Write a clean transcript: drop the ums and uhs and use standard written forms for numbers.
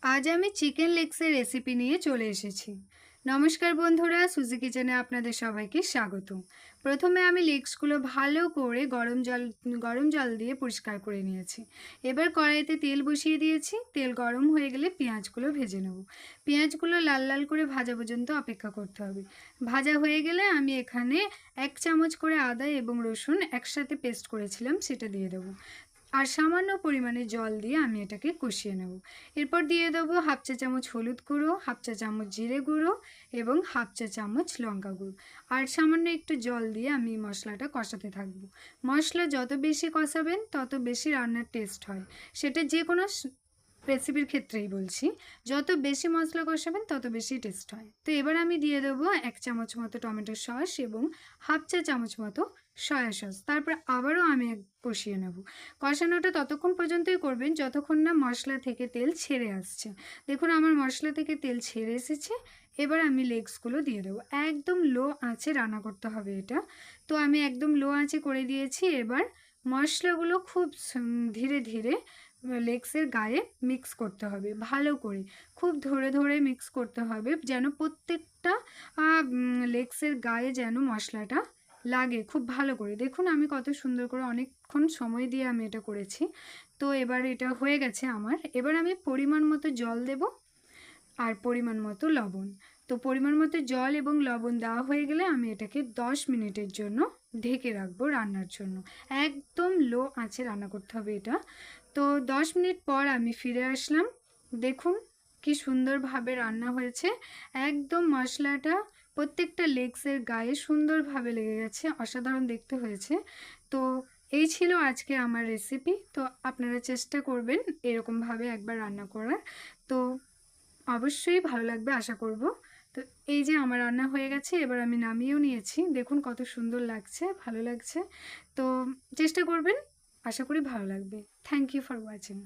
আজ আমি chicken লেগসের recipe নিয়ে চলে এসেছি। নমস্কার বন্ধুরা, সুজি কিচেনে আপনাদের সবাইকে স্বাগত। প্রথমে আমি লেগসগুলো ভালো করে গরম জল দিয়ে পরিষ্কার করে নিয়েছি। এবার কড়াইতে তেল বসিয়ে দিয়েছি। তেল গরম হয়ে গেলে পেঁয়াজগুলো ভেজে নেব। পেঁয়াজগুলো লাল লাল করে ভাজা পর্যন্ত অপেক্ষা করতে হবে। ভাজা হয়ে গেলে আমি এখানে 1 চামচ করে আদা এবং রসুন একসাথে পেস্ট করেছিলাম, সেটা দিয়ে দেবো। আর সামান্য পরিমাণে জল দিয়ে আমি এটাকে কষিয়ে নেব। এরপর দিয়ে দেবো 1/2 চা চামচ হলুদ গুঁড়ো, 1/2 চা চামচ জিরে গুঁড়ো এবং 1/2 চা চামচ লঙ্কা গুঁড়ো। আর সামান্য একটু জল দিয়ে আমি মশলাটা কষাতে থাকবো। মশলা যত বেশি কষাবেন তত বেশি রান্নার টেস্ট হয়। সেটা যে কোনো রেসিপির ক্ষেত্রেই বলছি, যত বেশি মশলা কষাবেন তত বেশি টেস্ট হয়। তো এবার আমি দিয়ে দেবো 1 চামচ মতো টমেটো সস এবং 1/2 চা চামচ মতো সয়া সস। তারপর আবারও আমি কষিয়ে নেব। কষানোটা ততক্ষণ পর্যন্তই করবেন যতক্ষণ না মশলা থেকে তেল ছেড়ে আসছে। দেখুন আমার মশলা থেকে তেল ছেড়ে এসেছে। এবার আমি লেগসগুলো দিয়ে দেবো। একদম লো আঁচে রান্না করতে হবে এটা। তো আমি একদম লো আঁচে করে দিয়েছি। এবার মশলাগুলো খুব ধীরে ধীরে লেগসের গায়ে মিক্স করতে হবে ভালো করে। খুব ধরে ধরে মিক্স করতে হবে যেন প্রত্যেকটা লেগসের গায়ে যেন মশলাটা লাগে খুব ভালো করে। দেখুন আমি কত সুন্দর করে অনেকক্ষণ সময় দিয়ে আমি এটা করেছি। তো এবার এটা হয়ে গেছে আমার। এবার আমি পরিমাণ মতো জল দেব আর পরিমাণ মতো লবণ। তো পরিমাণ মতো জল এবং লবণ দেওয়া হয়ে গেলে আমি এটাকে 10 মিনিটের জন্য ঢেকে রাখবো রান্নার জন্য। একদম লো আঁচে রান্না করতে হবে এটা। তো 10 মিনিট পর আমি ফিরে আসলাম। দেখুন কি সুন্দরভাবে রান্না হয়েছে। একদম মশলাটা প্রত্যেকটা লেগসের গায়ে সুন্দরভাবে লেগে গেছে, অসাধারণ দেখতে হয়েছে। তো এই ছিল আজকে আমার রেসিপি। তো আপনারা চেষ্টা করবেন এরকমভাবে একবার রান্না করার। তো অবশ্যই ভালো লাগবে আশা করব। তো এই যে আমার রান্না হয়ে গেছে, এবার আমি নামিয়েও নিয়েছি। দেখুন কত সুন্দর লাগছে, ভালো লাগছে। তো চেষ্টা করবেন, আশা করি ভালো লাগবে। Thank you for watching.